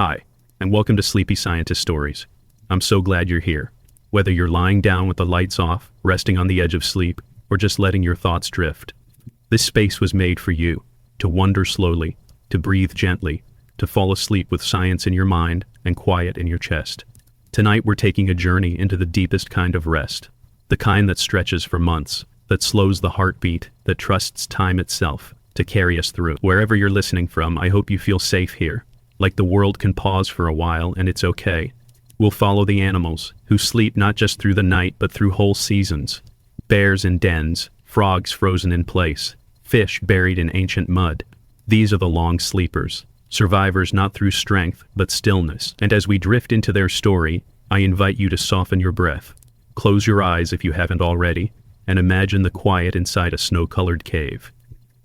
Hi, and welcome to Sleepy Scientist Stories. I'm so glad you're here. Whether you're lying down with the lights off, resting on the edge of sleep, or just letting your thoughts drift, this space was made for you, to wonder slowly, to breathe gently, to fall asleep with science in your mind and quiet in your chest. Tonight we're taking a journey into the deepest kind of rest, the kind that stretches for months, that slows the heartbeat, that trusts time itself to carry us through. Wherever you're listening from, I hope you feel safe here, like the world can pause for a while and it's okay. We'll follow the animals, who sleep not just through the night but through whole seasons. Bears in dens, frogs frozen in place, fish buried in ancient mud. These are the long sleepers, survivors not through strength but stillness. And as we drift into their story, I invite you to soften your breath. Close your eyes if you haven't already, and imagine the quiet inside a snow-colored cave.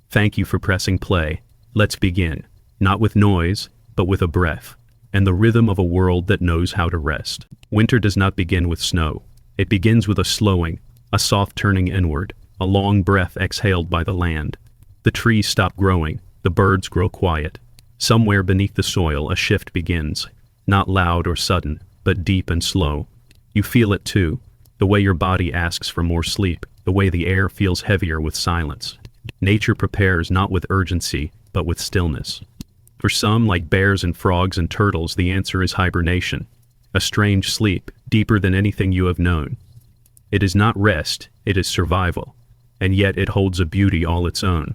Thank you for pressing play. Let's begin, not with noise, but with a breath, and the rhythm of a world that knows how to rest. Winter does not begin with snow. It begins with a slowing, a soft turning inward, a long breath exhaled by the land. The trees stop growing, the birds grow quiet. Somewhere beneath the soil a shift begins, not loud or sudden, but deep and slow. You feel it too, the way your body asks for more sleep, the way the air feels heavier with silence. Nature prepares not with urgency, but with stillness. For some, like bears and frogs and turtles, the answer is hibernation, a strange sleep, deeper than anything you have known. It is not rest, it is survival, and yet it holds a beauty all its own,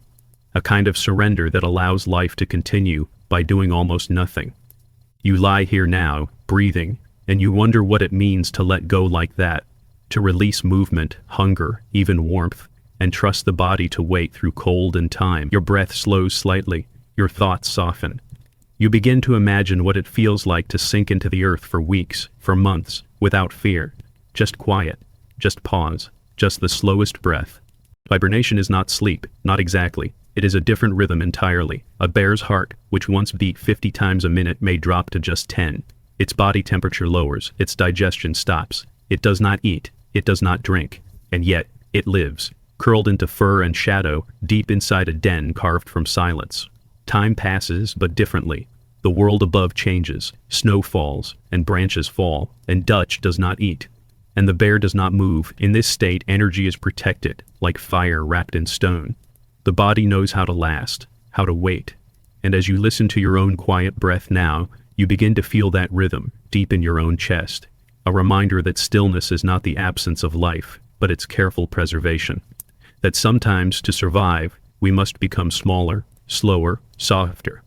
a kind of surrender that allows life to continue by doing almost nothing. You lie here now, breathing, and you wonder what it means to let go like that, to release movement, hunger, even warmth, and trust the body to wait through cold and time. Your breath slows slightly, your thoughts soften. You begin to imagine what it feels like to sink into the earth for weeks, for months, without fear. Just quiet, just pause, just the slowest breath. Hibernation is not sleep, not exactly. It is a different rhythm entirely. A bear's heart, which once beat 50 times a minute, may drop to just 10. Its body temperature lowers, its digestion stops. It does not eat, it does not drink, and yet it lives, curled into fur and shadow, deep inside a den carved from silence. Time passes, but differently. The world above changes, snow falls, and branches fall, and Dutch does not eat. And the bear does not move. In this state, energy is protected, like fire wrapped in stone. The body knows how to last, how to wait. And as you listen to your own quiet breath now, you begin to feel that rhythm, deep in your own chest. A reminder that stillness is not the absence of life, but its careful preservation. That sometimes, to survive, we must become smaller, slower, softer.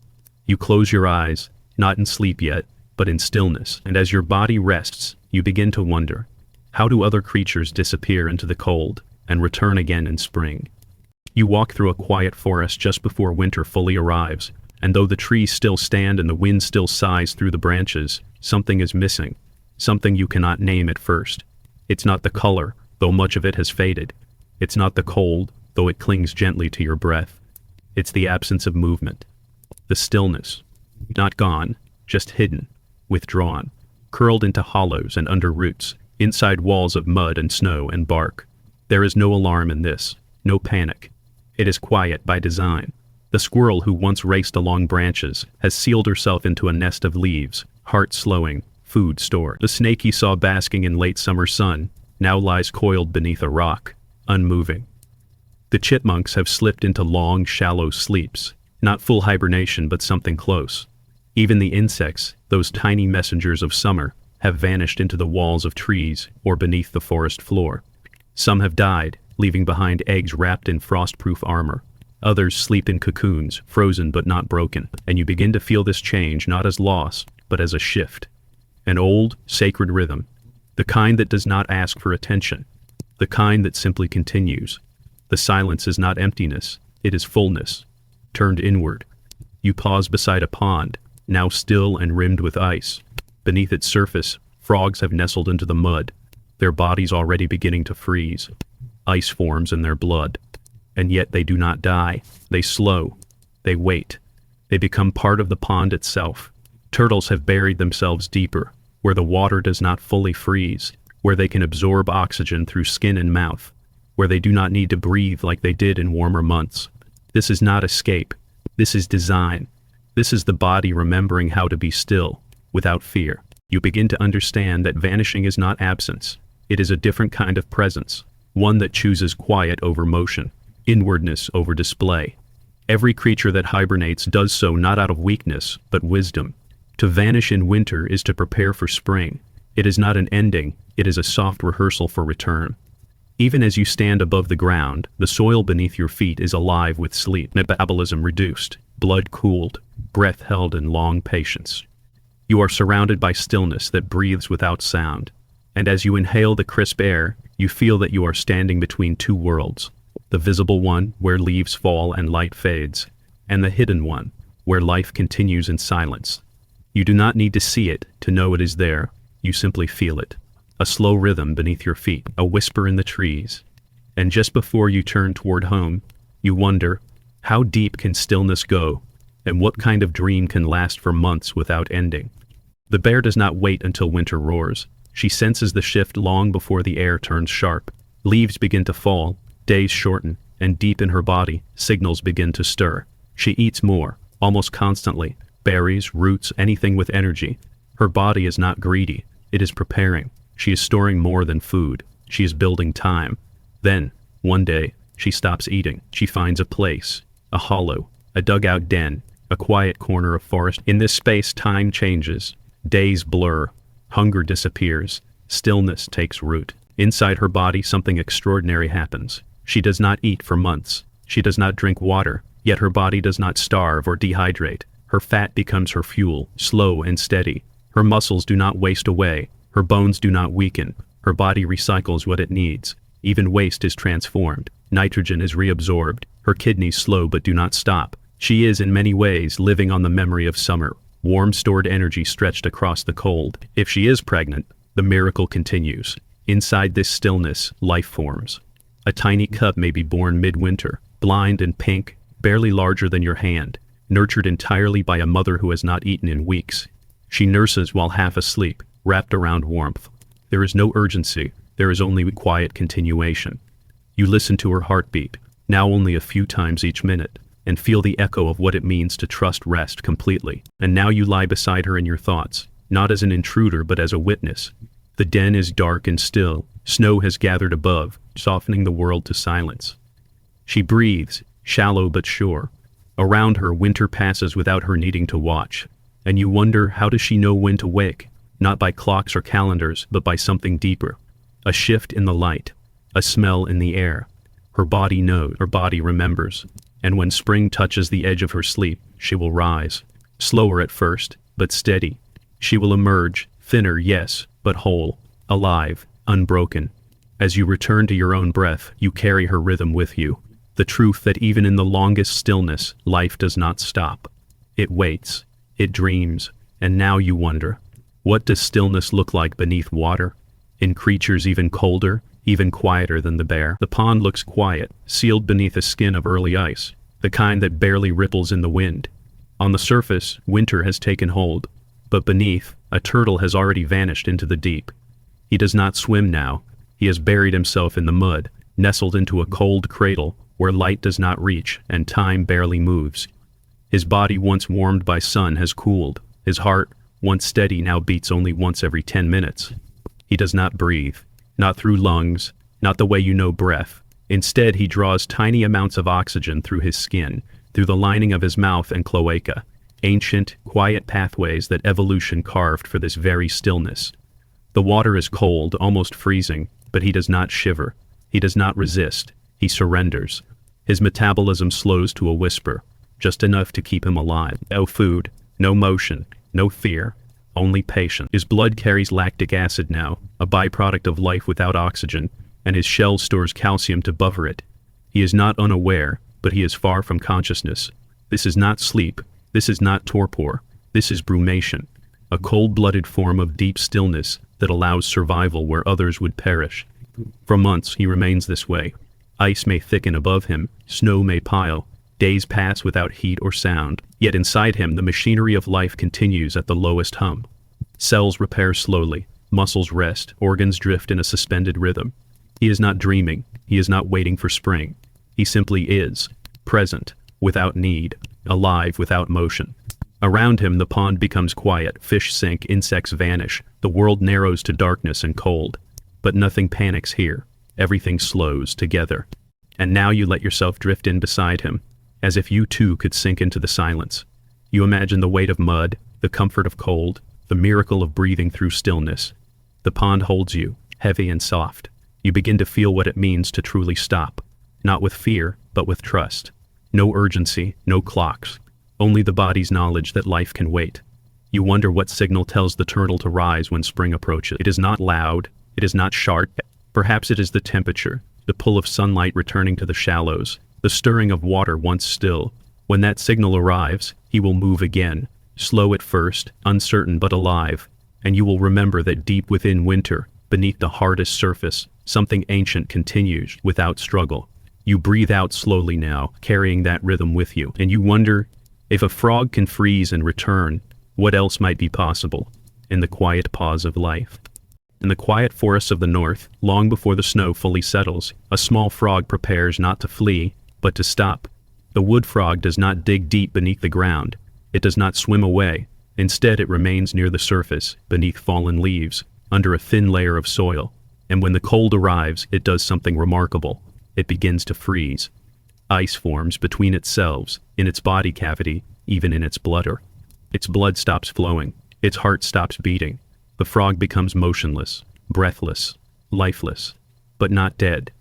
You close your eyes, not in sleep yet, but in stillness, and as your body rests, you begin to wonder, how do other creatures disappear into the cold and return again in spring? You walk through a quiet forest just before winter fully arrives, and though the trees still stand and the wind still sighs through the branches, something is missing, something you cannot name at first. It's not the color, though much of it has faded. It's not the cold, though it clings gently to your breath. It's the absence of movement. The stillness. Not gone, just hidden, withdrawn, curled into hollows and under roots, inside walls of mud and snow and bark. There is no alarm in this, no panic. It is quiet by design. The squirrel who once raced along branches has sealed herself into a nest of leaves, heart slowing, food stored. The snake you saw basking in late summer sun now lies coiled beneath a rock, unmoving. The chipmunks have slipped into long, shallow sleeps, not full hibernation but something close. Even the insects, those tiny messengers of summer, have vanished into the walls of trees or beneath the forest floor. Some have died, leaving behind eggs wrapped in frost-proof armor. Others sleep in cocoons, frozen but not broken, and you begin to feel this change not as loss, but as a shift. An old, sacred rhythm, the kind that does not ask for attention, the kind that simply continues. The silence is not emptiness, it is fullness, turned inward. You pause beside a pond, now still and rimmed with ice. Beneath its surface, frogs have nestled into the mud, their bodies already beginning to freeze. Ice forms in their blood. And yet they do not die. They slow. They wait. They become part of the pond itself. Turtles have buried themselves deeper, where the water does not fully freeze, where they can absorb oxygen through skin and mouth, where they do not need to breathe like they did in warmer months. This is not escape. This is design. This is the body remembering how to be still, without fear. You begin to understand that vanishing is not absence. It is a different kind of presence, one that chooses quiet over motion, inwardness over display. Every creature that hibernates does so not out of weakness, but wisdom. To vanish in winter is to prepare for spring. It is not an ending, it is a soft rehearsal for return. Even as you stand above the ground, the soil beneath your feet is alive with sleep, metabolism reduced, blood cooled, breath held in long patience. You are surrounded by stillness that breathes without sound, and as you inhale the crisp air, you feel that you are standing between two worlds, the visible one, where leaves fall and light fades, and the hidden one, where life continues in silence. You do not need to see it to know it is there, you simply feel it. A slow rhythm beneath your feet, a whisper in the trees. And just before you turn toward home, you wonder, how deep can stillness go, and what kind of dream can last for months without ending? The bear does not wait until winter roars. She senses the shift long before the air turns sharp. Leaves begin to fall, days shorten, and deep in her body, signals begin to stir. She eats more, almost constantly, berries, roots, anything with energy. Her body is not greedy, it is preparing. She is storing more than food. She is building time. Then, one day, she stops eating. She finds a place, a hollow, a dugout den, a quiet corner of forest. In this space, time changes. Days blur. Hunger disappears. Stillness takes root. Inside her body, something extraordinary happens. She does not eat for months. She does not drink water, yet her body does not starve or dehydrate. Her fat becomes her fuel, slow and steady. Her muscles do not waste away. Her bones do not weaken. Her body recycles what it needs. Even waste is transformed. Nitrogen is reabsorbed. Her kidneys slow but do not stop. She is in many ways living on the memory of summer, warm stored energy stretched across the cold. If she is pregnant, the miracle continues. Inside this stillness, life forms. A tiny cub may be born midwinter, blind and pink, barely larger than your hand, nurtured entirely by a mother who has not eaten in weeks. She nurses while half asleep, wrapped around warmth. There is no urgency, there is only quiet continuation. You listen to her heartbeat, now only a few times each minute, and feel the echo of what it means to trust rest completely. And now you lie beside her in your thoughts, not as an intruder but as a witness. The den is dark and still, snow has gathered above, softening the world to silence. She breathes, shallow but sure. Around her, winter passes without her needing to watch, and you wonder, how does she know when to wake? Not by clocks or calendars, but by something deeper. A shift in the light, a smell in the air. Her body knows, her body remembers. And when spring touches the edge of her sleep, she will rise. Slower at first, but steady. She will emerge, thinner, yes, but whole, alive, unbroken. As you return to your own breath, you carry her rhythm with you. The truth that even in the longest stillness, life does not stop. It waits, it dreams, and now you wonder, what does stillness look like beneath water? In creatures even colder, even quieter than the bear. The pond looks quiet, sealed beneath a skin of early ice, the kind that barely ripples in the wind. On the surface, winter has taken hold, but beneath, a turtle has already vanished into the deep. He does not swim now. He has buried himself in the mud, nestled into a cold cradle where light does not reach and time barely moves. His body, once warmed by sun, has cooled. His heart, once steady, now beats only once every 10 minutes. He does not breathe, not through lungs, not the way you know breath. Instead, he draws tiny amounts of oxygen through his skin, through the lining of his mouth and cloaca, ancient, quiet pathways that evolution carved for this very stillness. The water is cold, almost freezing, but he does not shiver. He does not resist. He surrenders. His metabolism slows to a whisper, just enough to keep him alive. No food, no motion, no fear, only patience. His blood carries lactic acid now, a byproduct of life without oxygen, and his shell stores calcium to buffer it. He is not unaware, but he is far from consciousness. This is not sleep. This is not torpor. This is brumation, a cold-blooded form of deep stillness that allows survival where others would perish. For months, he remains this way. Ice may thicken above him, snow may pile, days pass without heat or sound, yet inside him the machinery of life continues at the lowest hum. Cells repair slowly, muscles rest, organs drift in a suspended rhythm. He is not dreaming, he is not waiting for spring. He simply is, present, without need, alive without motion. Around him, the pond becomes quiet, fish sink, insects vanish, the world narrows to darkness and cold. But nothing panics here. Everything slows together. And now you let yourself drift in beside him, as if you too could sink into the silence. You imagine the weight of mud, the comfort of cold, the miracle of breathing through stillness. The pond holds you, heavy and soft. You begin to feel what it means to truly stop, not with fear, but with trust. No urgency, no clocks, only the body's knowledge that life can wait. You wonder what signal tells the turtle to rise when spring approaches. It is not loud, it is not sharp. Perhaps it is the temperature, the pull of sunlight returning to the shallows, the stirring of water once still. When that signal arrives, he will move again, slow at first, uncertain but alive, and you will remember that deep within winter, beneath the hardest surface, something ancient continues without struggle. You breathe out slowly now, carrying that rhythm with you, and you wonder, if a frog can freeze and return, what else might be possible in the quiet pause of life? In the quiet forests of the north, long before the snow fully settles, a small frog prepares not to flee, but to stop. The wood frog does not dig deep beneath the ground. It does not swim away. Instead, it remains near the surface, beneath fallen leaves, under a thin layer of soil. And when the cold arrives, it does something remarkable. It begins to freeze. Ice forms between its cells, in its body cavity, even in its bladder. Its blood stops flowing. Its heart stops beating. The frog becomes motionless, breathless, lifeless, but not dead.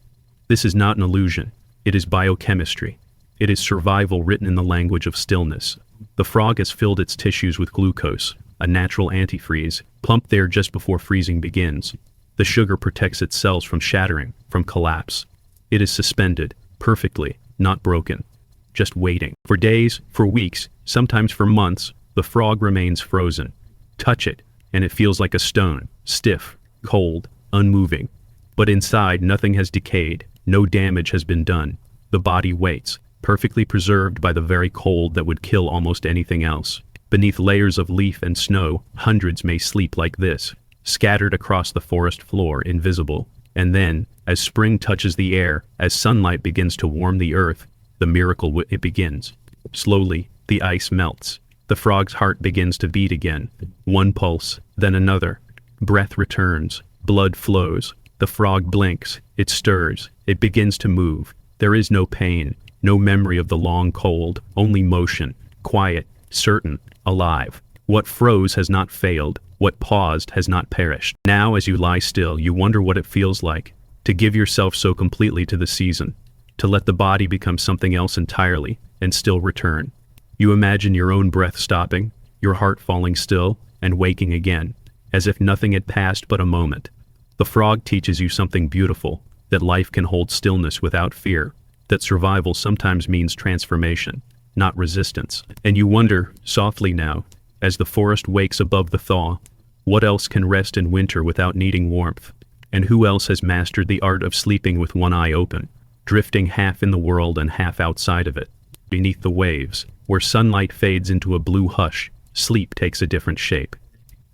This is not an illusion. It is biochemistry. It is survival written in the language of stillness. The frog has filled its tissues with glucose, a natural antifreeze, pumped there just before freezing begins. The sugar protects its cells from shattering, from collapse. It is suspended, perfectly, not broken, just waiting. For days, for weeks, sometimes for months, the frog remains frozen. Touch it, and it feels like a stone, stiff, cold, unmoving. But inside, nothing has decayed, no damage has been done. The body waits, perfectly preserved by the very cold that would kill almost anything else. Beneath layers of leaf and snow, hundreds may sleep like this, scattered across the forest floor, invisible. And then, as spring touches the air, as sunlight begins to warm the earth, the miracle it begins. Slowly, the ice melts. The frog's heart begins to beat again. One pulse, then another. Breath returns. Blood flows. The frog blinks. It stirs. It begins to move. There is no pain, no memory of the long cold, only motion, quiet, certain, alive. What froze has not failed. What paused has not perished. Now, as you lie still, you wonder what it feels like to give yourself so completely to the season, to let the body become something else entirely and still return. You imagine your own breath stopping, your heart falling still and waking again, as if nothing had passed but a moment. The frog teaches you something beautiful, that life can hold stillness without fear, that survival sometimes means transformation, not resistance. And you wonder, softly now, as the forest wakes above the thaw, what else can rest in winter without needing warmth? And who else has mastered the art of sleeping with one eye open, drifting half in the world and half outside of it? Beneath the waves, where sunlight fades into a blue hush, sleep takes a different shape.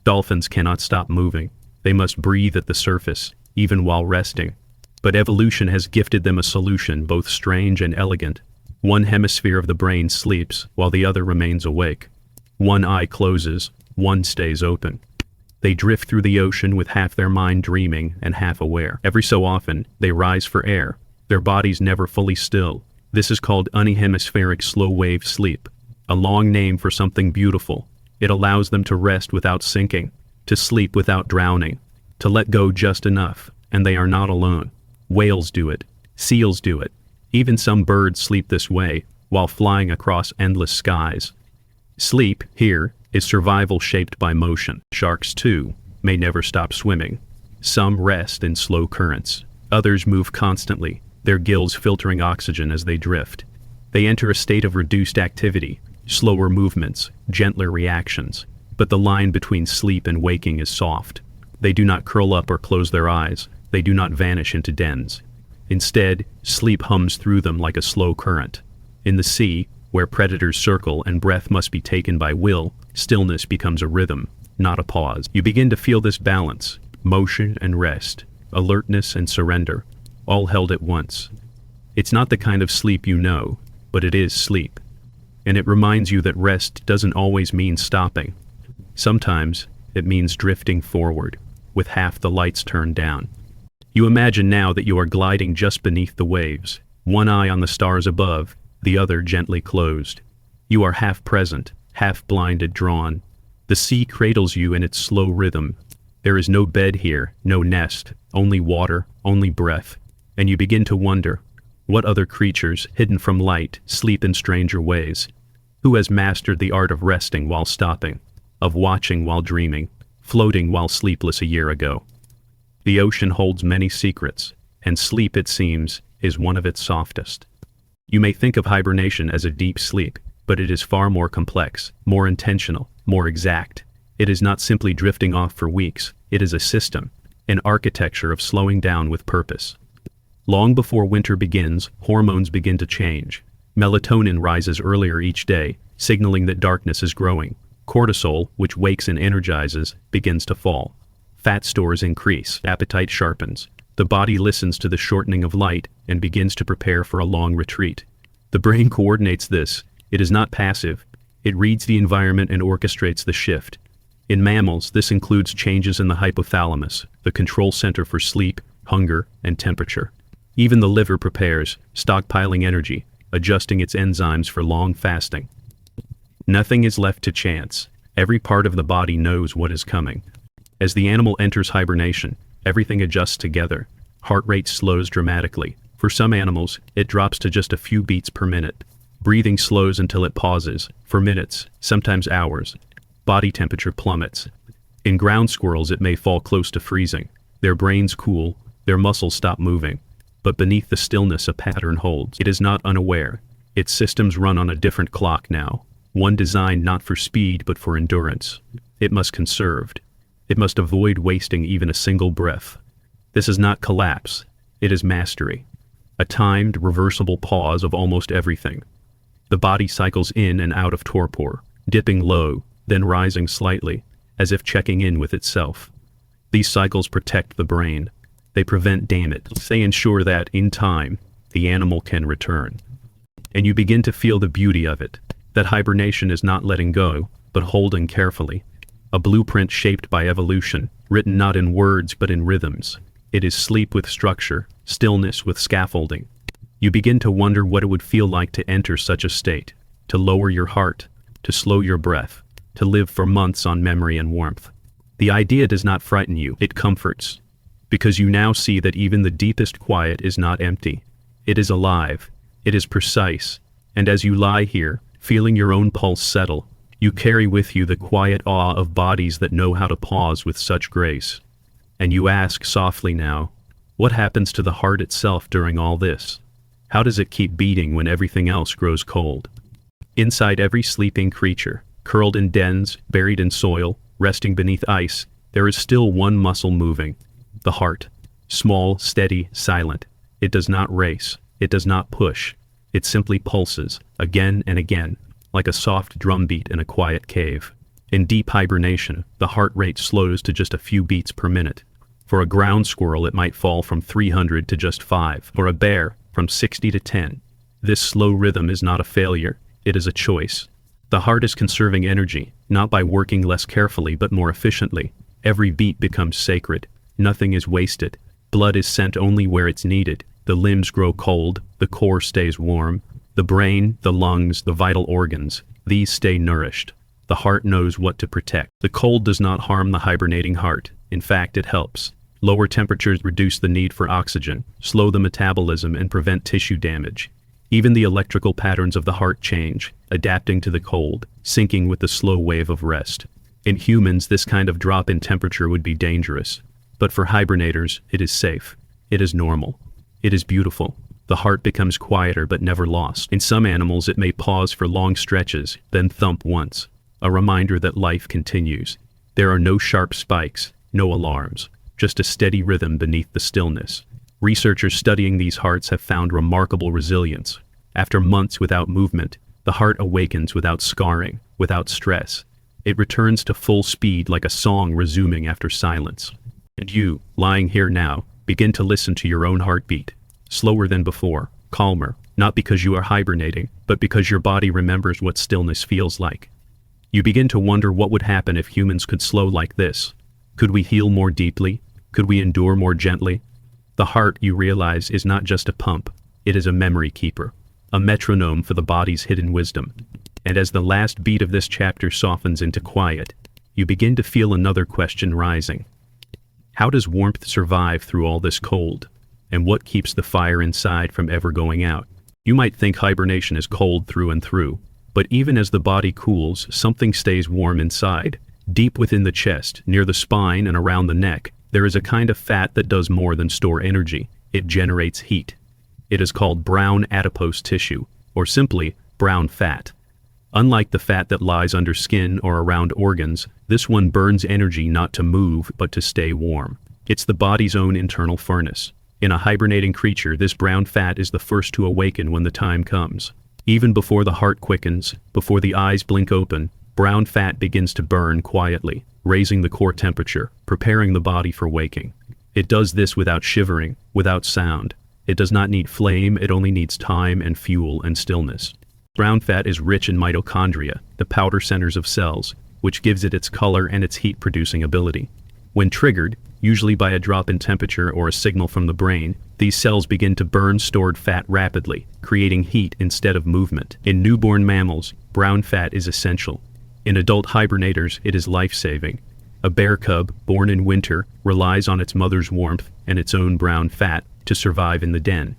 Dolphins cannot stop moving. They must breathe at the surface, even while resting. But evolution has gifted them a solution both strange and elegant. One hemisphere of the brain sleeps, while the other remains awake. One eye closes, one stays open. They drift through the ocean with half their mind dreaming and half aware. Every so often, they rise for air, their bodies never fully still. This is called unihemispheric slow-wave sleep, a long name for something beautiful. It allows them to rest without sinking, to sleep without drowning, to let go just enough, and they are not alone. Whales do it, seals do it, even some birds sleep this way while flying across endless skies. Sleep, here, is survival shaped by motion. Sharks, too, may never stop swimming. Some rest in slow currents. Others move constantly, their gills filtering oxygen as they drift. They enter a state of reduced activity, slower movements, gentler reactions. But the line between sleep and waking is soft. They do not curl up or close their eyes. They do not vanish into dens. Instead, sleep hums through them like a slow current. In the sea, where predators circle and breath must be taken by will, stillness becomes a rhythm, not a pause. You begin to feel this balance, motion and rest, alertness and surrender, all held at once. It's not the kind of sleep you know, but it is sleep. and it reminds you that rest doesn't always mean stopping. Sometimes it means drifting forward, with half the lights turned down. You imagine now that you are gliding just beneath the waves, one eye on the stars above, the other gently closed. You are half present, half blinded, drawn. The sea cradles you in its slow rhythm. There is no bed here, no nest, only water, only breath. And you begin to wonder, what other creatures, hidden from light, sleep in stranger ways? Who has mastered the art of resting while stopping, of watching while dreaming, floating while sleepless a year ago? The ocean holds many secrets, and sleep, it seems, is one of its softest. You may think of hibernation as a deep sleep, but it is far more complex, more intentional, more exact. It is not simply drifting off for weeks, it is a system, an architecture of slowing down with purpose. Long before winter begins, hormones begin to change. Melatonin rises earlier each day, signaling that darkness is growing. Cortisol, which wakes and energizes, begins to fall. Fat stores increase, appetite sharpens. The body listens to the shortening of light and begins to prepare for a long retreat. The brain coordinates this. It is not passive. It reads the environment and orchestrates the shift. In mammals, this includes changes in the hypothalamus, the control center for sleep, hunger, and temperature. Even the liver prepares, stockpiling energy, adjusting its enzymes for long fasting. Nothing is left to chance. Every part of the body knows what is coming. As the animal enters hibernation, everything adjusts together. Heart rate slows dramatically. For some animals, it drops to just a few beats per minute. Breathing slows until it pauses, for minutes, sometimes hours. Body temperature plummets. In ground squirrels, it may fall close to freezing. Their brains cool, their muscles stop moving. But beneath the stillness, a pattern holds. It is not unaware. Its systems run on a different clock now, one designed not for speed but for endurance. It must conserve. It must avoid wasting even a single breath. This is not collapse. It is mastery. A timed, reversible pause of almost everything. The body cycles in and out of torpor, dipping low, then rising slightly, as if checking in with itself. These cycles protect the brain. They prevent damage. They ensure that, in time, the animal can return. And you begin to feel the beauty of it, that hibernation is not letting go, but holding carefully. A blueprint shaped by evolution, written not in words but in rhythms. It is sleep with structure, stillness with scaffolding. You begin to wonder what it would feel like to enter such a state, to lower your heart, to slow your breath, to live for months on memory and warmth. The idea does not frighten you, it comforts. Because you now see that even the deepest quiet is not empty. It is alive, it is precise, and as you lie here, feeling your own pulse settle, you carry with you the quiet awe of bodies that know how to pause with such grace. And you ask softly now, what happens to the heart itself during all this? How does it keep beating when everything else grows cold? Inside every sleeping creature, curled in dens, buried in soil, resting beneath ice, there is still one muscle moving. The heart. Small, steady, silent. It does not race. It does not push. It simply pulses, again and again, like a soft drumbeat in a quiet cave. In deep hibernation, the heart rate slows to just a few beats per minute. For a ground squirrel, it might fall from 300 to just 5. For a bear, from 60 to 10. This slow rhythm is not a failure. It is a choice. The heart is conserving energy, not by working less carefully but more efficiently. Every beat becomes sacred. Nothing is wasted. Blood is sent only where it's needed. The limbs grow cold, the core stays warm. The brain, the lungs, the vital organs, these stay nourished. The heart knows what to protect. The cold does not harm the hibernating heart. In fact, it helps. Lower temperatures reduce the need for oxygen, slow the metabolism, and prevent tissue damage. Even the electrical patterns of the heart change, adapting to the cold, syncing with the slow wave of rest. In humans, this kind of drop in temperature would be dangerous. But for hibernators, it is safe. It is normal. It is beautiful. The heart becomes quieter but never lost. In some animals, it may pause for long stretches, then thump once. A reminder that life continues. There are no sharp spikes, no alarms, just a steady rhythm beneath the stillness. Researchers studying these hearts have found remarkable resilience. After months without movement, the heart awakens without scarring, without stress. It returns to full speed like a song resuming after silence. And you, lying here now, begin to listen to your own heartbeat. Slower than before, calmer, not because you are hibernating, but because your body remembers what stillness feels like. You begin to wonder what would happen if humans could slow like this. Could we heal more deeply? Could we endure more gently? The heart, you realize, is not just a pump. It is a memory keeper, a metronome for the body's hidden wisdom. And as the last beat of this chapter softens into quiet, you begin to feel another question rising. How does warmth survive through all this cold? And what keeps the fire inside from ever going out? You might think hibernation is cold through and through, but even as the body cools, something stays warm inside. Deep within the chest, near the spine and around the neck, there is a kind of fat that does more than store energy. It generates heat. It is called brown adipose tissue, or simply brown fat. Unlike the fat that lies under skin or around organs, this one burns energy not to move but to stay warm. It's the body's own internal furnace. In a hibernating creature, this brown fat is the first to awaken when the time comes. Even before the heart quickens, before the eyes blink open, brown fat begins to burn quietly, raising the core temperature, preparing the body for waking. It does this without shivering, without sound. It does not need flame, it only needs time and fuel and stillness. Brown fat is rich in mitochondria, the powder centers of cells, which gives it its color and its heat-producing ability. When triggered, usually by a drop in temperature or a signal from the brain, these cells begin to burn stored fat rapidly, creating heat instead of movement. In newborn mammals, brown fat is essential. In adult hibernators, it is life-saving. A bear cub, born in winter, relies on its mother's warmth and its own brown fat to survive in the den.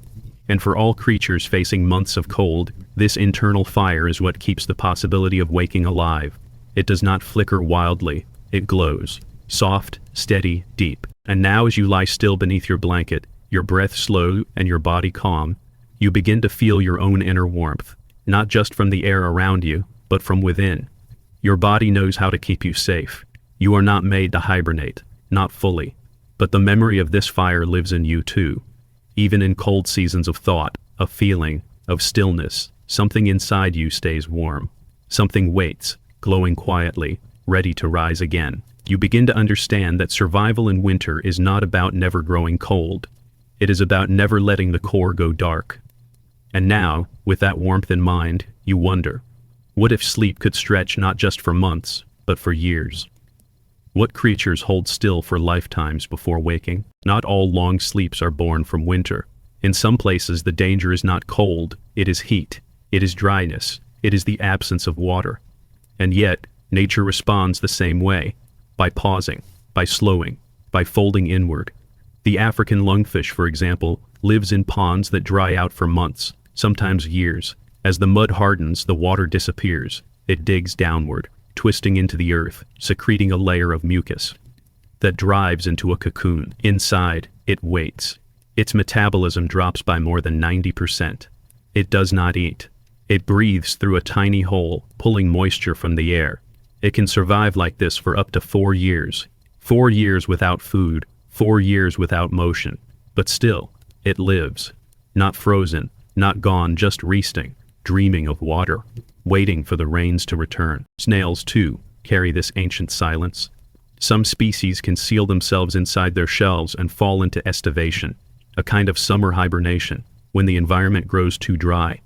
And for all creatures facing months of cold, this internal fire is what keeps the possibility of waking alive. It does not flicker wildly, it glows. Soft, steady, deep. And now as you lie still beneath your blanket, your breath slow and your body calm, you begin to feel your own inner warmth, not just from the air around you, but from within. Your body knows how to keep you safe. You are not made to hibernate, not fully, but the memory of this fire lives in you too. Even in cold seasons of thought, of feeling, of stillness, something inside you stays warm. Something waits, glowing quietly, ready to rise again. You begin to understand that survival in winter is not about never growing cold. It is about never letting the core go dark. And now, with that warmth in mind, you wonder, what if sleep could stretch not just for months, but for years? What creatures hold still for lifetimes before waking? Not all long sleeps are born from winter. In some places, the danger is not cold, it is heat, it is dryness, it is the absence of water. And yet, nature responds the same way. By pausing, by slowing, by folding inward. The African lungfish, for example, lives in ponds that dry out for months, sometimes years. As the mud hardens, the water disappears. It digs downward, twisting into the earth, secreting a layer of mucus that drives into a cocoon. Inside, it waits. Its metabolism drops by more than 90%. It does not eat. It breathes through a tiny hole, pulling moisture from the air. It can survive like this for up to 4 years. 4 years without food, 4 years without motion. But still, it lives. Not frozen, not gone, just resting, dreaming of water, waiting for the rains to return. Snails, too, carry this ancient silence. Some species can seal themselves inside their shells and fall into estivation, a kind of summer hibernation, when the environment grows too dry.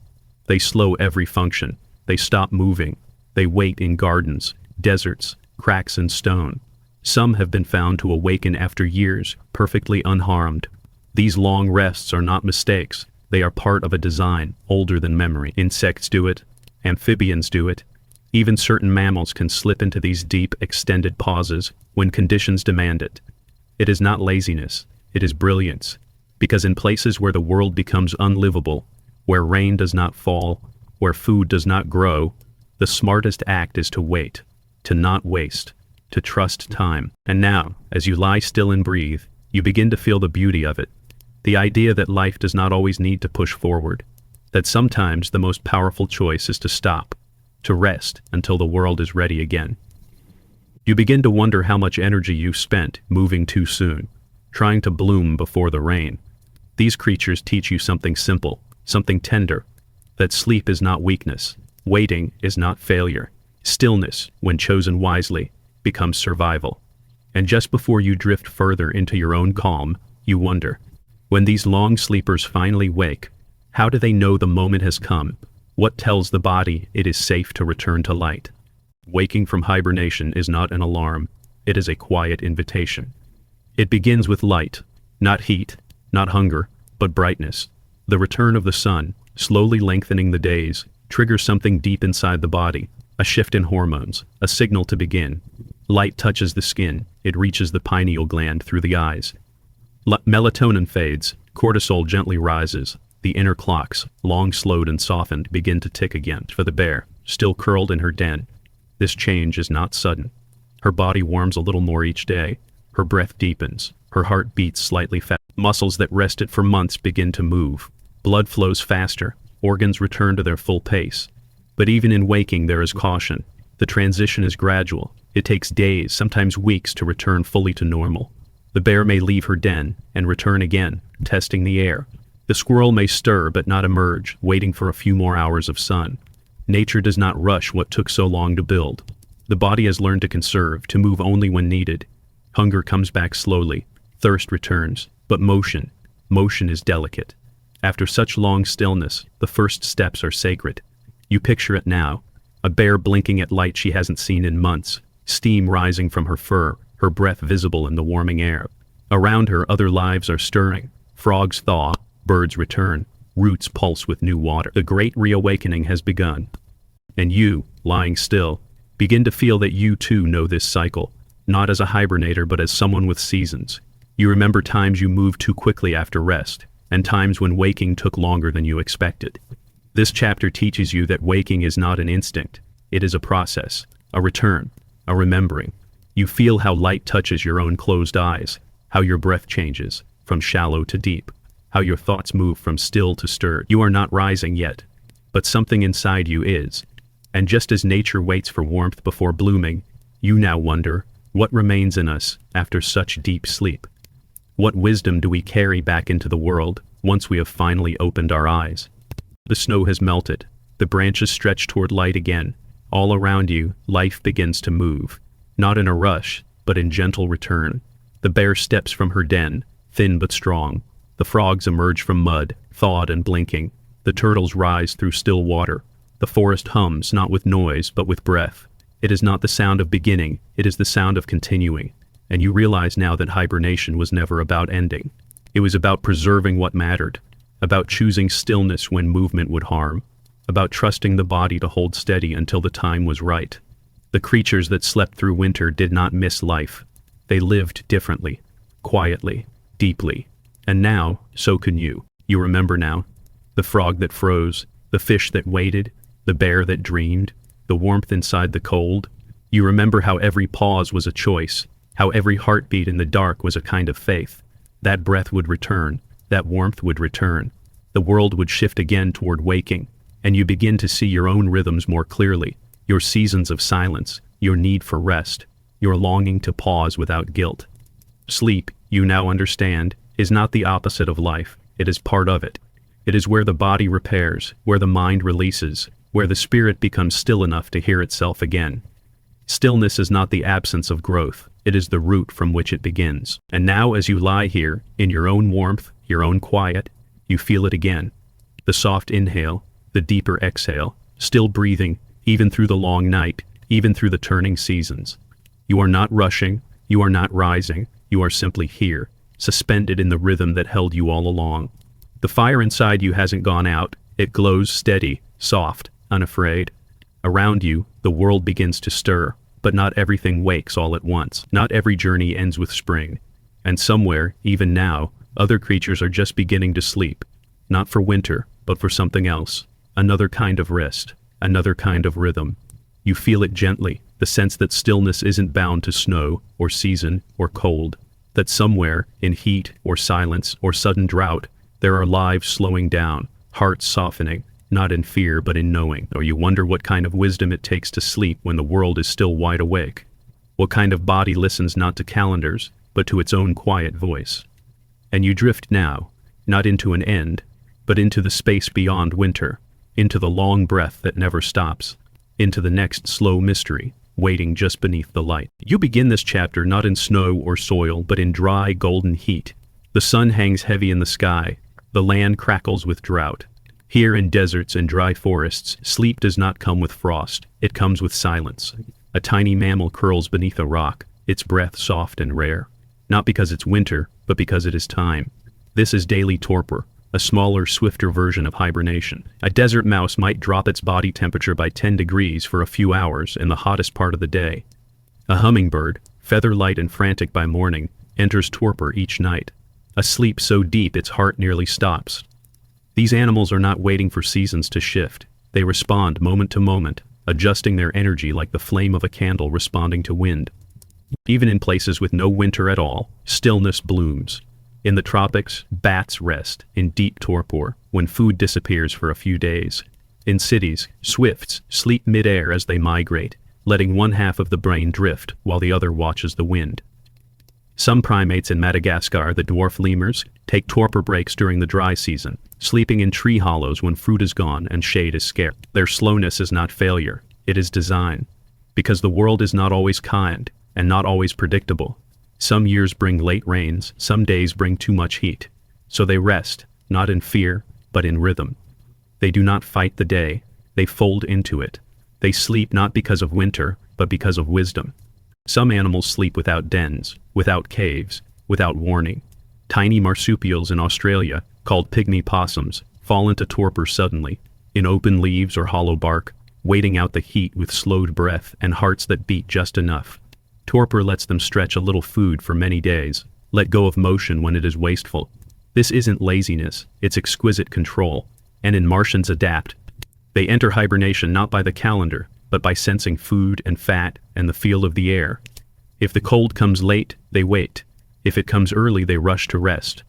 They slow every function. They stop moving. They wait in gardens, deserts, cracks in stone. Some have been found to awaken after years, perfectly unharmed. These long rests are not mistakes. They are part of a design older than memory. Insects do it. Amphibians do it. Even certain mammals can slip into these deep, extended pauses when conditions demand it. It is not laziness. It is brilliance. Because in places where the world becomes unlivable, where rain does not fall, where food does not grow, the smartest act is to wait. To not waste, to trust time. And now, as you lie still and breathe, you begin to feel the beauty of it. The idea that life does not always need to push forward, that sometimes the most powerful choice is to stop, to rest until the world is ready again. You begin to wonder how much energy you spent moving too soon, trying to bloom before the rain. These creatures teach you something simple, something tender, that sleep is not weakness, waiting is not failure. Stillness, when chosen wisely, becomes survival. And just before you drift further into your own calm, you wonder, when these long sleepers finally wake, How do they know the moment has come? What tells the body it is safe to return to light? Waking from hibernation is not an alarm, it is a quiet invitation. It begins with light, not heat, not hunger, but brightness. The return of the sun, slowly lengthening the days, triggers something deep inside the body, a shift in hormones, a signal to begin. Light touches the skin, it reaches the pineal gland through the eyes. Melatonin fades, cortisol gently rises, the inner clocks, long slowed and softened, begin to tick again. For the bear, still curled in her den, this change is not sudden. Her body warms a little more each day, her breath deepens, her heart beats slightly fast. Muscles that rested for months begin to move. Blood flows faster, organs return to their full pace. But even in waking there is caution. The transition is gradual. It takes days, sometimes weeks, to return fully to normal. The bear may leave her den and return again, testing the air. The squirrel may stir but not emerge, waiting for a few more hours of sun. Nature does not rush what took so long to build. The body has learned to conserve, to move only when needed. Hunger comes back slowly, thirst returns, but motion is delicate. After such long stillness, the first steps are sacred. You picture it now, a bear blinking at light she hasn't seen in months, steam rising from her fur, her breath visible in the warming air. Around her, other lives are stirring. Frogs thaw, birds return, roots pulse with new water. The great reawakening has begun. And you, lying still, begin to feel that you too know this cycle, not as a hibernator but as someone with seasons. You remember times you moved too quickly after rest, and times when waking took longer than you expected. This chapter teaches you that waking is not an instinct, it is a process, a return, a remembering. You feel how light touches your own closed eyes, how your breath changes, from shallow to deep, how your thoughts move from still to stirred. You are not rising yet, but something inside you is. And just as nature waits for warmth before blooming, you now wonder, what remains in us after such deep sleep? What wisdom do we carry back into the world once we have finally opened our eyes? The snow has melted, the branches stretch toward light again. All around you, life begins to move, not in a rush, but in gentle return. The bear steps from her den, thin but strong. The frogs emerge from mud, thawed and blinking. The turtles rise through still water. The forest hums, not with noise, but with breath. It is not the sound of beginning, it is the sound of continuing. And you realize now that hibernation was never about ending. It was about preserving what mattered, about choosing stillness when movement would harm, about trusting the body to hold steady until the time was right. The creatures that slept through winter did not miss life. They lived differently, quietly, deeply. And now, so can you. You remember now. The frog that froze, the fish that waited, the bear that dreamed, the warmth inside the cold. You remember how every pause was a choice, how every heartbeat in the dark was a kind of faith. That breath would return, that warmth would return. The world would shift again toward waking, and you begin to see your own rhythms more clearly, your seasons of silence, your need for rest, your longing to pause without guilt. Sleep, you now understand, is not the opposite of life, it is part of it. It is where the body repairs, where the mind releases, where the spirit becomes still enough to hear itself again. Stillness is not the absence of growth, it is the root from which it begins. And now as you lie here, in your own warmth, your own quiet, you feel it again. The soft inhale, the deeper exhale, still breathing, even through the long night, even through the turning seasons. You are not rushing, you are not rising, you are simply here, suspended in the rhythm that held you all along. The fire inside you hasn't gone out, it glows steady, soft, unafraid. Around you, the world begins to stir, but not everything wakes all at once. Not every journey ends with spring. And somewhere, even now, other creatures are just beginning to sleep. Not for winter, but for something else. Another kind of rest, another kind of rhythm. You feel it gently, the sense that stillness isn't bound to snow, or season, or cold. That somewhere, in heat, or silence, or sudden drought, there are lives slowing down, hearts softening, not in fear but in knowing. Or you wonder what kind of wisdom it takes to sleep when the world is still wide awake. What kind of body listens not to calendars, but to its own quiet voice. And you drift now, not into an end, but into the space beyond winter, into the long breath that never stops, into the next slow mystery, waiting just beneath the light. You begin this chapter not in snow or soil, but in dry, golden heat. The sun hangs heavy in the sky, the land crackles with drought, Here in deserts and dry forests, sleep does not come with frost, it comes with silence. A tiny mammal curls beneath a rock, its breath soft and rare. Not because it's winter, but because it is time. This is daily torpor, a smaller, swifter version of hibernation. A desert mouse might drop its body temperature by 10 degrees for a few hours in the hottest part of the day. A hummingbird, feather light and frantic by morning, enters torpor each night. A sleep so deep its heart nearly stops. These animals are not waiting for seasons to shift. They respond moment to moment, adjusting their energy like the flame of a candle responding to wind. Even in places with no winter at all, stillness blooms. In the tropics, bats rest in deep torpor when food disappears for a few days. In cities, swifts sleep mid-air as they migrate, letting one half of the brain drift while the other watches the wind. Some primates in Madagascar, the dwarf lemurs, take torpor breaks during the dry season, sleeping in tree hollows when fruit is gone and shade is scarce. Their slowness is not failure, it is design. Because the world is not always kind and not always predictable. Some years bring late rains, some days bring too much heat. So they rest, not in fear, but in rhythm. They do not fight the day, they fold into it. They sleep not because of winter, but because of wisdom. Some animals sleep without dens, without caves, without warning. Tiny marsupials in Australia, called pygmy possums, fall into torpor suddenly, in open leaves or hollow bark, waiting out the heat with slowed breath and hearts that beat just enough. Torpor lets them stretch a little food for many days, let go of motion when it is wasteful. This isn't laziness, it's exquisite control, and in Martians adapt. They enter hibernation not by the calendar, but by sensing food and fat and the feel of the air. If the cold comes late, they wait. If it comes early, they rush to rest.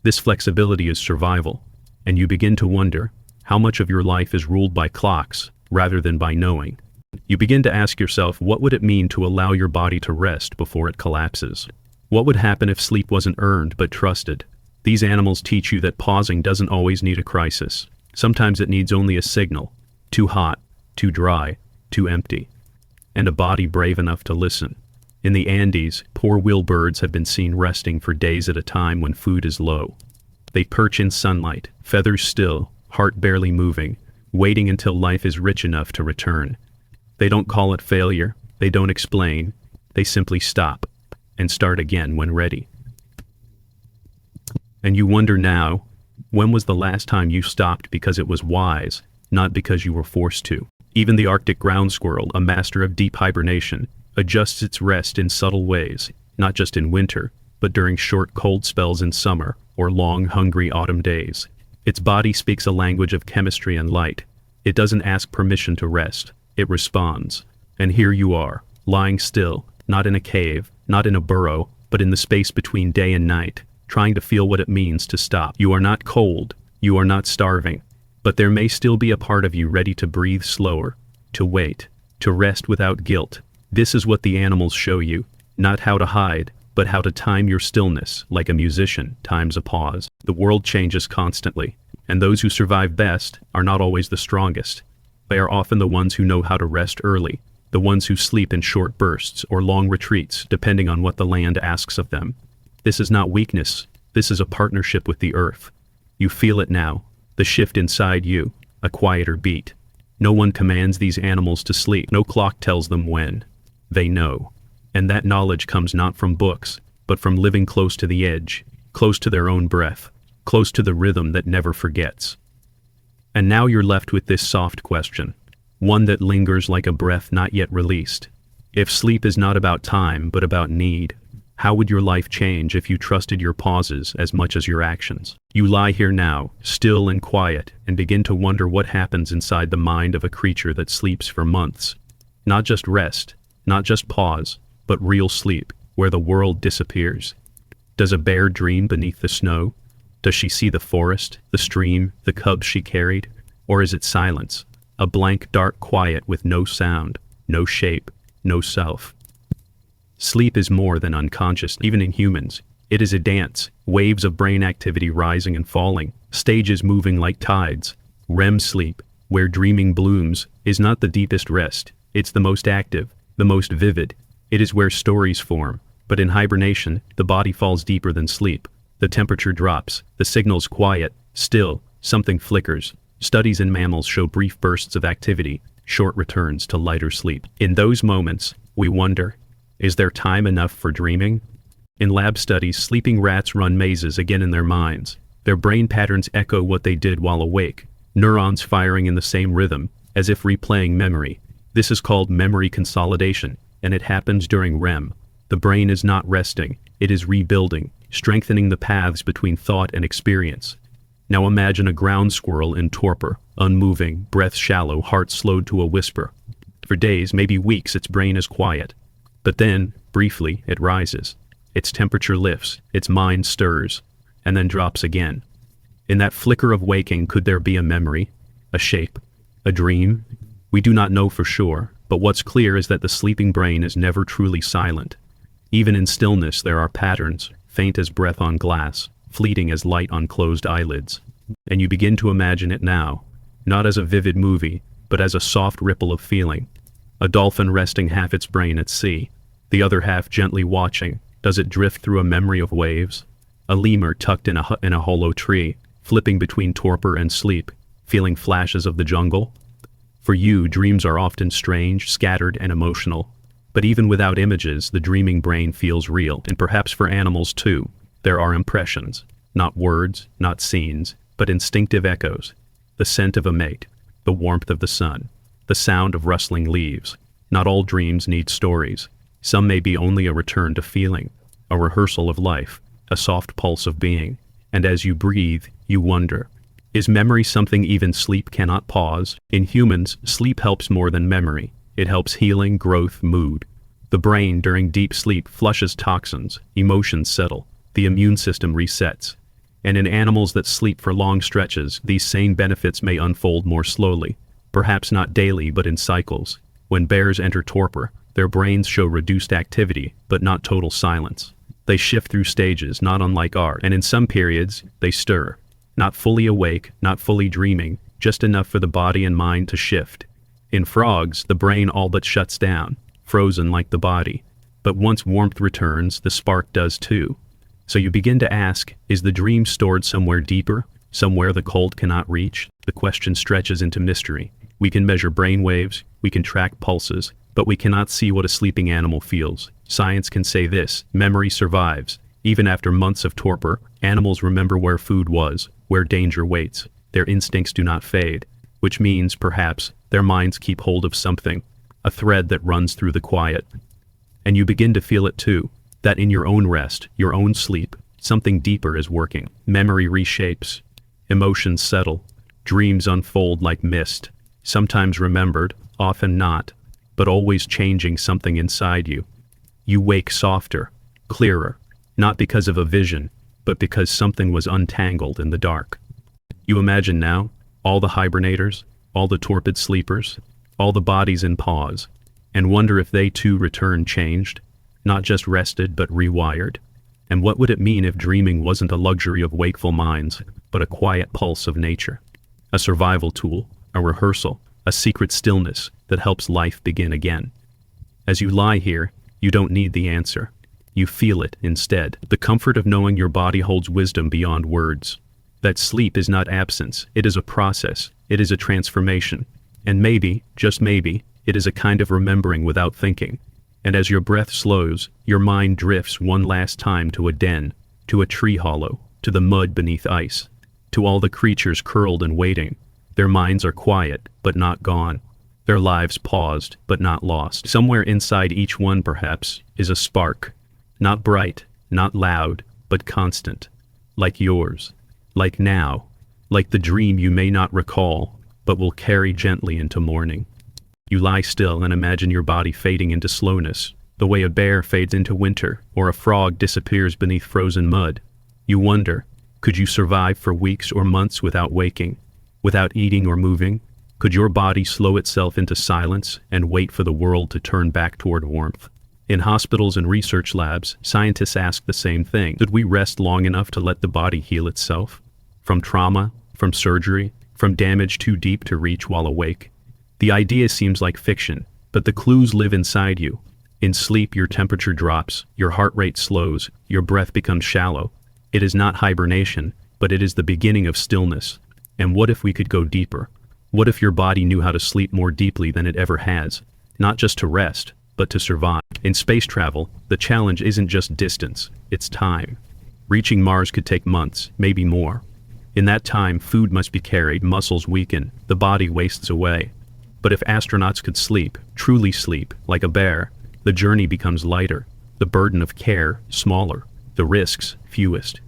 This flexibility is survival, and you begin to wonder how much of your life is ruled by clocks rather than by knowing. You begin to ask yourself, what would it mean to allow your body to rest before it collapses? What would happen if sleep wasn't earned but trusted? These animals teach you that pausing doesn't always need a crisis. Sometimes it needs only a signal. Too hot, too dry, too empty. And a body brave enough to listen. In the Andes, poor wheel birds have been seen resting for days at a time when food is low. They perch in sunlight, feathers still, heart barely moving, waiting until life is rich enough to return. They don't call it failure, they don't explain, they simply stop and start again when ready. And you wonder now, when was the last time you stopped because it was wise, not because you were forced to? Even the Arctic ground squirrel, a master of deep hibernation, adjusts its rest in subtle ways, not just in winter, but during short cold spells in summer or long hungry autumn days. Its body speaks a language of chemistry and light. It doesn't ask permission to rest. It responds. And here you are, lying still, not in a cave, not in a burrow, but in the space between day and night, trying to feel what it means to stop. You are not cold, you are not starving, but there may still be a part of you ready to breathe slower, to wait, to rest without guilt. This is what the animals show you, not how to hide, but how to time your stillness, like a musician times a pause. The world changes constantly, and those who survive best are not always the strongest. They are often the ones who know how to rest early, the ones who sleep in short bursts or long retreats, depending on what the land asks of them. This is not weakness, this is a partnership with the earth. You feel it now, the shift inside you, a quieter beat. No one commands these animals to sleep, no clock tells them when. They know. And that knowledge comes not from books, but from living close to the edge, close to their own breath, close to the rhythm that never forgets. And now you're left with this soft question, one that lingers like a breath not yet released. If sleep is not about time, but about need, how would your life change if you trusted your pauses as much as your actions? You lie here now, still and quiet, and begin to wonder what happens inside the mind of a creature that sleeps for months. Not just rest, not just pause, but real sleep, where the world disappears. Does a bear dream beneath the snow? Does she see the forest, the stream, the cubs she carried? Or is it silence, a blank dark quiet with no sound, no shape, no self? Sleep is more than unconscious, even in humans. It is a dance, waves of brain activity rising and falling, stages moving like tides. REM sleep, where dreaming blooms, is not the deepest rest. It's the most active, the most vivid. It is where stories form. But in hibernation, the body falls deeper than sleep. The temperature drops, the signals quiet, still, something flickers. Studies in mammals show brief bursts of activity, short returns to lighter sleep. In those moments, we wonder, is there time enough for dreaming? In lab studies, sleeping rats run mazes again in their minds. Their brain patterns echo what they did while awake, neurons firing in the same rhythm, as if replaying memory. This is called memory consolidation, and it happens during REM. The brain is not resting, it is rebuilding, strengthening the paths between thought and experience. Now imagine a ground squirrel in torpor, unmoving, breath shallow, heart slowed to a whisper. For days, maybe weeks, its brain is quiet. But then, briefly, it rises. Its temperature lifts, its mind stirs, and then drops again. In that flicker of waking, could there be a memory, a shape, a dream? We do not know for sure, but what's clear is that the sleeping brain is never truly silent. Even in stillness, there are patterns, faint as breath on glass, fleeting as light on closed eyelids. And you begin to imagine it now, not as a vivid movie, but as a soft ripple of feeling. A dolphin resting half its brain at sea, the other half gently watching. Does it drift through a memory of waves? A lemur tucked in a hollow tree, flipping between torpor and sleep, feeling flashes of the jungle? For you, dreams are often strange, scattered, and emotional. But even without images, the dreaming brain feels real, and perhaps for animals too. There are impressions, not words, not scenes, but instinctive echoes. The scent of a mate, the warmth of the sun, the sound of rustling leaves. Not all dreams need stories. Some may be only a return to feeling, a rehearsal of life, a soft pulse of being. And as you breathe, you wonder, is memory something even sleep cannot pause? In humans, sleep helps more than memory. It helps healing, growth, mood. The brain during deep sleep flushes toxins, emotions settle, the immune system resets. And in animals that sleep for long stretches, these same benefits may unfold more slowly, perhaps not daily but in cycles. When bears enter torpor, their brains show reduced activity, but not total silence. They shift through stages, not unlike ours, and in some periods, they stir. Not fully awake, not fully dreaming, just enough for the body and mind to shift. In frogs, the brain all but shuts down, frozen like the body. But once warmth returns, the spark does too. So you begin to ask, is the dream stored somewhere deeper, somewhere the cold cannot reach? The question stretches into mystery. We can measure brain waves, we can track pulses, but we cannot see what a sleeping animal feels. Science can say this: memory survives. Even after months of torpor, animals remember where food was, where danger waits. Their instincts do not fade, which means, perhaps, their minds keep hold of something, a thread that runs through the quiet. And you begin to feel it too, that in your own rest, your own sleep, something deeper is working. Memory reshapes, emotions settle, dreams unfold like mist, sometimes remembered, often not, but always changing something inside you. You wake softer, clearer, not because of a vision, but because something was untangled in the dark. You imagine now, all the hibernators, all the torpid sleepers, all the bodies in pause, and wonder if they too return changed, not just rested but rewired. And what would it mean if dreaming wasn't a luxury of wakeful minds, but a quiet pulse of nature? A survival tool, a rehearsal, a secret stillness that helps life begin again. As you lie here, you don't need the answer. You feel it instead. The comfort of knowing your body holds wisdom beyond words. That sleep is not absence, it is a process, it is a transformation. And maybe, just maybe, it is a kind of remembering without thinking. And as your breath slows, your mind drifts one last time to a den, to a tree hollow, to the mud beneath ice, to all the creatures curled and waiting. Their minds are quiet, but not gone. Their lives paused, but not lost. Somewhere inside each one, perhaps, is a spark. Not bright, not loud, but constant. Like yours. Like now. Like the dream you may not recall, but will carry gently into morning. You lie still and imagine your body fading into slowness, the way a bear fades into winter, or a frog disappears beneath frozen mud. You wonder, could you survive for weeks or months without waking, without eating or moving? Could your body slow itself into silence and wait for the world to turn back toward warmth? In hospitals and research labs, scientists ask the same thing. Did we rest long enough to let the body heal itself? From trauma, from surgery, from damage too deep to reach while awake? The idea seems like fiction, but the clues live inside you. In sleep, your temperature drops, your heart rate slows, your breath becomes shallow. It is not hibernation, but it is the beginning of stillness. And what if we could go deeper? What if your body knew how to sleep more deeply than it ever has? Not just to rest, but to survive. In space travel, the challenge isn't just distance, it's time. Reaching Mars could take months, maybe more. In that time, food must be carried, muscles weaken, the body wastes away. But if astronauts could sleep, truly sleep, like a bear, the journey becomes lighter, the burden of care smaller, the risks fewest.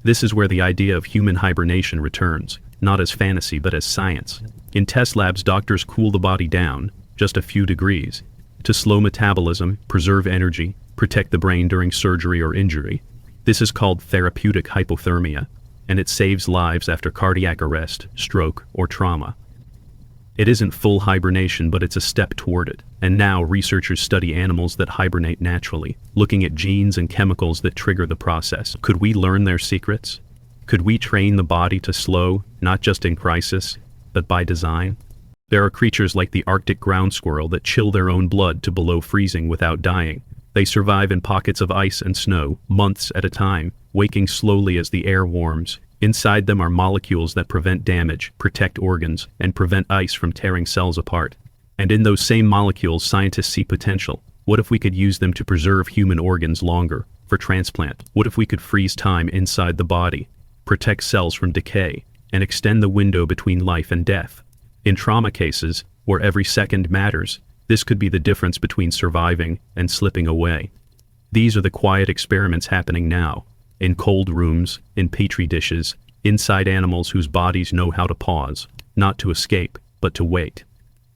This is where the idea of human hibernation returns, not as fantasy but as science. In test labs, doctors cool the body down, just a few degrees, to slow metabolism, preserve energy, protect the brain during surgery or injury. This is called therapeutic hypothermia, and it saves lives after cardiac arrest, stroke, or trauma. It isn't full hibernation, but it's a step toward it. And now researchers study animals that hibernate naturally, looking at genes and chemicals that trigger the process. Could we learn their secrets? Could we train the body to slow, not just in crisis, but by design? There are creatures like the Arctic ground squirrel that chill their own blood to below freezing without dying. They survive in pockets of ice and snow, months at a time, waking slowly as the air warms. Inside them are molecules that prevent damage, protect organs, and prevent ice from tearing cells apart. And in those same molecules, scientists see potential. What if we could use them to preserve human organs longer, for transplant? What if we could freeze time inside the body, protect cells from decay, and extend the window between life and death? In trauma cases, where every second matters, this could be the difference between surviving and slipping away. These are the quiet experiments happening now, in cold rooms, in petri dishes, inside animals whose bodies know how to pause, not to escape, but to wait.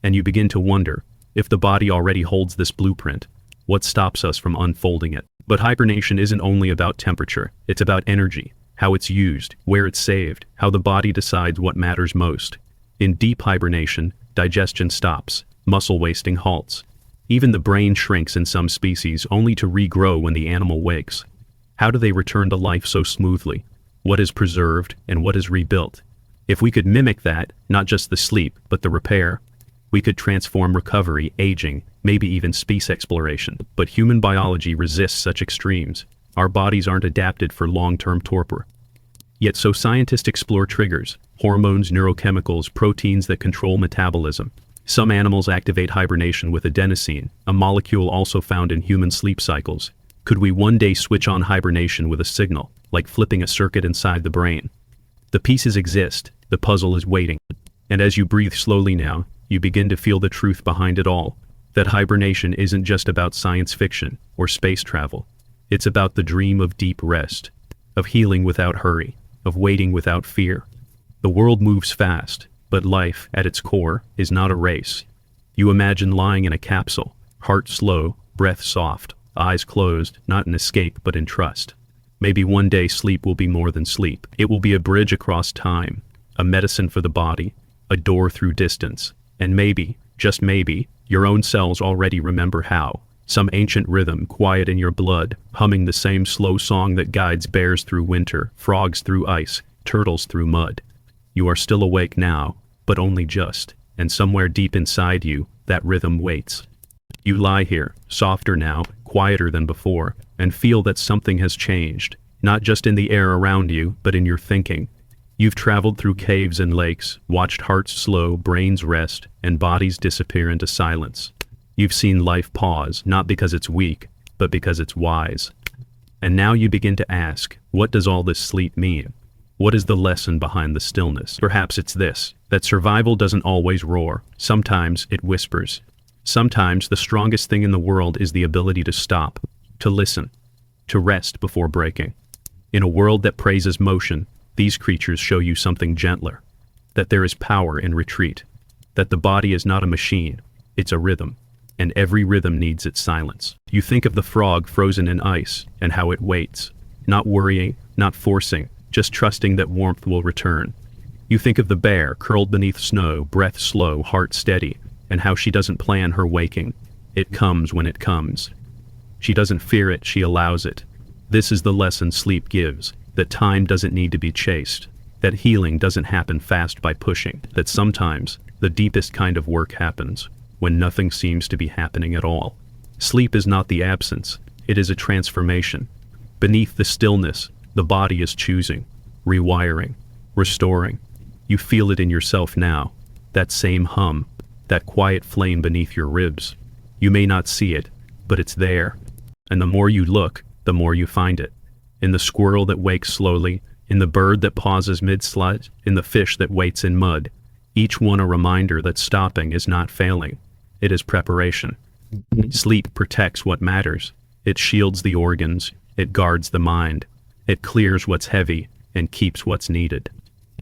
And you begin to wonder, if the body already holds this blueprint, what stops us from unfolding it? But hibernation isn't only about temperature, it's about energy, how it's used, where it's saved, how the body decides what matters most. In deep hibernation, digestion stops, muscle wasting halts. Even the brain shrinks in some species only to regrow when the animal wakes. How do they return to life so smoothly? What is preserved and what is rebuilt? If we could mimic that, not just the sleep, but the repair, we could transform recovery, aging, maybe even space exploration. But human biology resists such extremes. Our bodies aren't adapted for long-term torpor. Yet so scientists explore triggers, hormones, neurochemicals, proteins that control metabolism. Some animals activate hibernation with adenosine, a molecule also found in human sleep cycles. Could we one day switch on hibernation with a signal, like flipping a circuit inside the brain? The pieces exist, the puzzle is waiting. And as you breathe slowly now, you begin to feel the truth behind it all, that hibernation isn't just about science fiction or space travel. It's about the dream of deep rest, of healing without hurry, of waiting without fear. The world moves fast, but life, at its core, is not a race. You imagine lying in a capsule, heart slow, breath soft, eyes closed, not in escape but in trust. Maybe one day sleep will be more than sleep. It will be a bridge across time, a medicine for the body, a door through distance. And maybe, just maybe, your own cells already remember how. Some ancient rhythm quiet in your blood, humming the same slow song that guides bears through winter, frogs through ice, turtles through mud. You are still awake now, but only just, and somewhere deep inside you, that rhythm waits. You lie here, softer now, quieter than before, and feel that something has changed, not just in the air around you, but in your thinking. You've traveled through caves and lakes, watched hearts slow, brains rest, and bodies disappear into silence. You've seen life pause, not because it's weak, but because it's wise. And now you begin to ask, what does all this sleep mean? What is the lesson behind the stillness? Perhaps it's this, that survival doesn't always roar. Sometimes it whispers. Sometimes the strongest thing in the world is the ability to stop, to listen, to rest before breaking. In a world that praises motion, these creatures show you something gentler, that there is power in retreat, that the body is not a machine, it's a rhythm, and every rhythm needs its silence. You think of the frog frozen in ice and how it waits, not worrying, not forcing, just trusting that warmth will return. You think of the bear curled beneath snow, breath slow, heart steady, and how she doesn't plan her waking. It comes when it comes. She doesn't fear it, she allows it. This is the lesson sleep gives, that time doesn't need to be chased, that healing doesn't happen fast by pushing, that sometimes the deepest kind of work happens when nothing seems to be happening at all. Sleep is not the absence, it is a transformation. Beneath the stillness, the body is choosing, rewiring, restoring. You feel it in yourself now, that same hum, that quiet flame beneath your ribs. You may not see it, but it's there. And the more you look, the more you find it. In the squirrel that wakes slowly, in the bird that pauses mid-slide, in the fish that waits in mud. Each one a reminder that stopping is not failing. It is preparation. Sleep protects what matters. It shields the organs. It guards the mind. It clears what's heavy and keeps what's needed.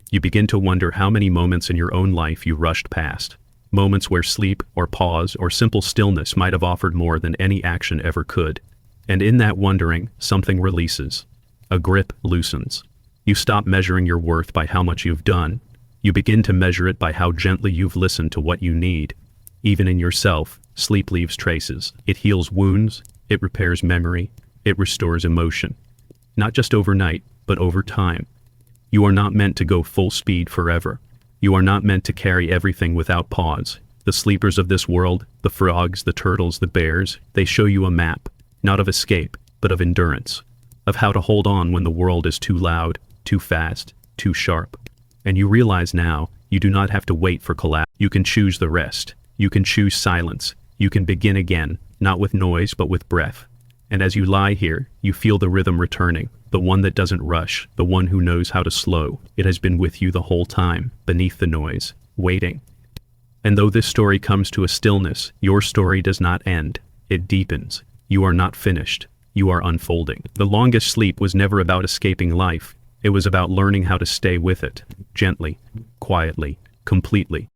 You begin to wonder how many moments in your own life you rushed past. Moments where sleep or pause or simple stillness might have offered more than any action ever could. And in that wondering, something releases. A grip loosens. You stop measuring your worth by how much you've done. You begin to measure it by how gently you've listened to what you need. Even in yourself, sleep leaves traces. It heals wounds. It repairs memory. It restores emotion. Not just overnight, but over time. You are not meant to go full speed forever. You are not meant to carry everything without pause. The sleepers of this world, the frogs, the turtles, the bears, they show you a map, not of escape, but of endurance, of how to hold on when the world is too loud, too fast, too sharp. And you realize now, you do not have to wait for collapse. You can choose the rest. You can choose silence. You can begin again, not with noise, but with breath. And as you lie here, you feel the rhythm returning, the one that doesn't rush, the one who knows how to slow. It has been with you the whole time, beneath the noise, waiting. And though this story comes to a stillness, your story does not end. It deepens. You are not finished. You are unfolding. The longest sleep was never about escaping life. It was about learning how to stay with it, gently, quietly, completely.